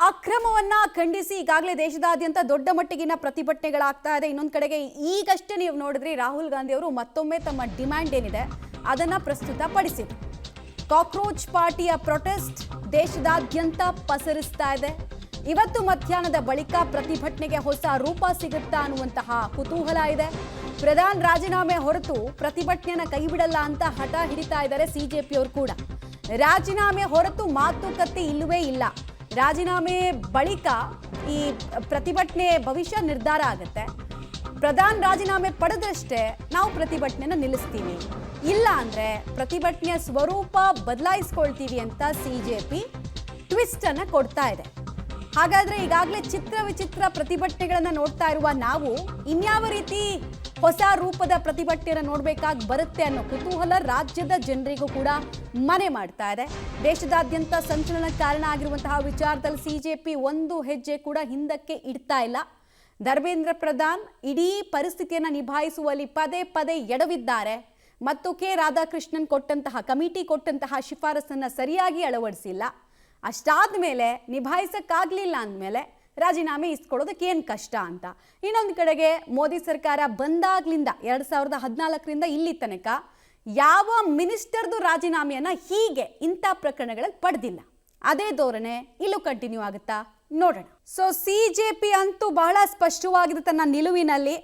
ಅಕ್ರಮವನ್ನ ಖಂಡಿಸಿ ಈಗಾಗಲೇ ದೇಶದಾದ್ಯಂತ ದೊಡ್ಡ ಮಟ್ಟಿಗಿನ ಪ್ರತಿಭಟನೆಗಳಾಗ್ತಾ ಇದೆ. ಇನ್ನೊಂದು ಕಡೆಗೆ ಈಗಷ್ಟೇ ನೀವು ನೋಡಿದ್ರಿ ರಾಹುಲ್ ಗಾಂಧಿ ಅವರು ಮತ್ತೊಮ್ಮೆ ತಮ್ಮ ಡಿಮ್ಯಾಂಡ್ ಏನಿದೆ ಅದನ್ನ ಪ್ರಸ್ತುತಪಡಿಸಿದ್ರು. ಕಾಕ್ರೋಚ್ ಪಾರ್ಟಿಯ ಪ್ರೊಟೆಸ್ಟ್ ದೇಶದಾದ್ಯಂತ ಪಸರಿಸ್ತಾ ಇದೆ. ಇವತ್ತು ಮಧ್ಯಾಹ್ನದ ಬಳಿಕ ಪ್ರತಿಭಟನೆಗೆ ಹೊಸ ರೂಪ ಸಿಗುತ್ತಾ ಅನ್ನುವಂತಹ ಕುತೂಹಲ ಇದೆ. ಪ್ರಧಾನಿ ರಾಜೀನಾಮೆ ಹೊರತು ಪ್ರತಿಭಟನೆಯನ್ನ ಕೈಬಿಡಲ್ಲ ಅಂತ ಹಠ ಹಿಡಿತಾ ಇದ್ದಾರೆ ಸಿಜೆಪಿಯವರು ಕೂಡ. ರಾಜೀನಾಮೆ ಹೊರತು ಮಾತುಕತೆ ಇಲ್ಲವೇ ಇಲ್ಲ. ರಾಜೀನಾಮೆ ಬಳಿಕ ಈ ಪ್ರತಿಭಟನೆ ಭವಿಷ್ಯ ನಿರ್ಧಾರ ಆಗುತ್ತೆ. ಪ್ರಧಾನಿ ರಾಜೀನಾಮೆ ಪಡೆದಷ್ಟೇ ನಾವು ಪ್ರತಿಭಟನೆಯನ್ನು ನಿಲ್ಲಿಸ್ತೀವಿ, ಇಲ್ಲ ಅಂದ್ರೆ ಪ್ರತಿಭಟನೆಯ ಸ್ವರೂಪ ಬದಲಾಯಿಸ್ಕೊಳ್ತೀವಿ ಅಂತ ಸಿಜೆಪಿ ಟ್ವಿಸ್ಟ್ ಅನ್ನ ಕೊಡ್ತಾ ಇದೆ. ಹಾಗಾದ್ರೆ ಈಗಾಗಲೇ ಚಿತ್ರ ವಿಚಿತ್ರ ಪ್ರತಿಭಟನೆಗಳನ್ನ ನೋಡ್ತಾ ಇರುವ ನಾವು ಇನ್ಯಾವ ರೀತಿ ಹೊಸ ರೂಪದ ಪ್ರತಿಭಟನೆಯನ್ನು ನೋಡಬೇಕಾಗಿ ಬರುತ್ತೆ ಅನ್ನೋ ಕುತೂಹಲ ರಾಜ್ಯದ ಜನರಿಗೂ ಕೂಡ ಮನೆ ಮಾಡ್ತಾ ಇದೆ. ದೇಶದಾದ್ಯಂತ ಸಂಚಲನಕ್ಕೆ ಕಾರಣ ಆಗಿರುವಂತಹ ವಿಚಾರದಲ್ಲಿ ಸಿಜೆಪಿ ಒಂದು ಹೆಜ್ಜೆ ಕೂಡ ಹಿಂದಕ್ಕೆ ಇಡ್ತಾ ಇಲ್ಲ. ಧರ್ಮೇಂದ್ರ ಪ್ರಧಾನ್ ಇಡೀ ಪರಿಸ್ಥಿತಿಯನ್ನು ನಿಭಾಯಿಸುವಲ್ಲಿ ಪದೇ ಪದೇ ಎಡವಿದ್ದಾರೆ ಮತ್ತು ಕೆ ರಾಧಾಕೃಷ್ಣನ್ ಕಮಿಟಿ ಕೊಟ್ಟಂತಹ ಶಿಫಾರಸನ್ನು ಸರಿಯಾಗಿ ಅಳವಡಿಸಿಲ್ಲ. ಅಷ್ಟಾದ ಮೇಲೆ ನಿಭಾಯಿಸಕ್ಕಾಗಲಿಲ್ಲ ಅಂದಮೇಲೆ ರಾಜೀನಾಮೆ ಇಸ್ಕೊಳ್ಳೋದಕ್ಕೆ ಏನು ಕಷ್ಟ ಅಂತ. ಇನ್ನೊಂದು ಕಡೆಗೆ ಮೋದಿ ಸರ್ಕಾರ ಬಂದಾಗ್ಲಿಂದ 2014ರಿಂದ ಇಲ್ಲಿ ತನಕ ಯಾವ ಮಿನಿಸ್ಟರ್ದು ರಾಜೀನಾಮೆಯನ್ನ ಹೀಗೆ ಇಂಥ ಪ್ರಕರಣಗಳಲ್ಲಿ ಪಡೆದಿಲ್ಲ. ಅದೇ ಧೋರಣೆ ಇಲ್ಲೂ ಕಂಟಿನ್ಯೂ ಆಗುತ್ತಾ ನೋಡೋಣ. ಸೊ ಸಿಜೆಪಿ ಅಂತೂ ಬಹಳ ಸ್ಪಷ್ಟವಾಗಿದೆ ತನ್ನ ನಿಲುವಿನಲ್ಲಿ.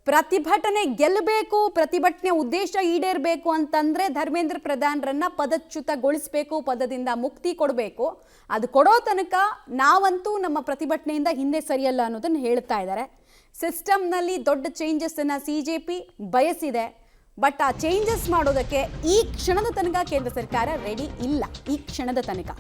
ಪ್ರತಿಭಟನೆ ಗೆಲ್ಲಬೇಕು, ಪ್ರತಿಭಟನೆ ಉದ್ದೇಶ ಈಡೇರಬೇಕು ಅಂತಂದ್ರೆ ಧರ್ಮೇಂದ್ರ ಪ್ರಧಾನರನ್ನ ಪದಚ್ಯುತಗೊಳಿಸಬೇಕು, ಪದದಿಂದ ಮುಕ್ತಿ ಕೊಡಬೇಕು. ಅದು ಕೊಡೋ ತನಕ ನಾವಂತೂ ನಮ್ಮ ಪ್ರತಿಭಟನೆಯಿಂದ ಹಿಂದೆ ಸರಿಯಲ್ಲ ಅನ್ನೋದನ್ನು ಹೇಳ್ತಾ ಇದ್ದಾರೆ. ಸಿಸ್ಟಮ್ನಲ್ಲಿ ದೊಡ್ಡ ಚೇಂಜಸ್ ಅನ್ನ ಸಿಜೆಪಿ ಬಯಸಿದೆ. ಬಟ್ ಆ ಚೇಂಜಸ್ ಮಾಡೋದಕ್ಕೆ ಈ ಕ್ಷಣದ ತನಕ ಕೇಂದ್ರ ಸರ್ಕಾರ ರೆಡಿ ಇಲ್ಲ. ಈ ಕ್ಷಣದ ತನಕ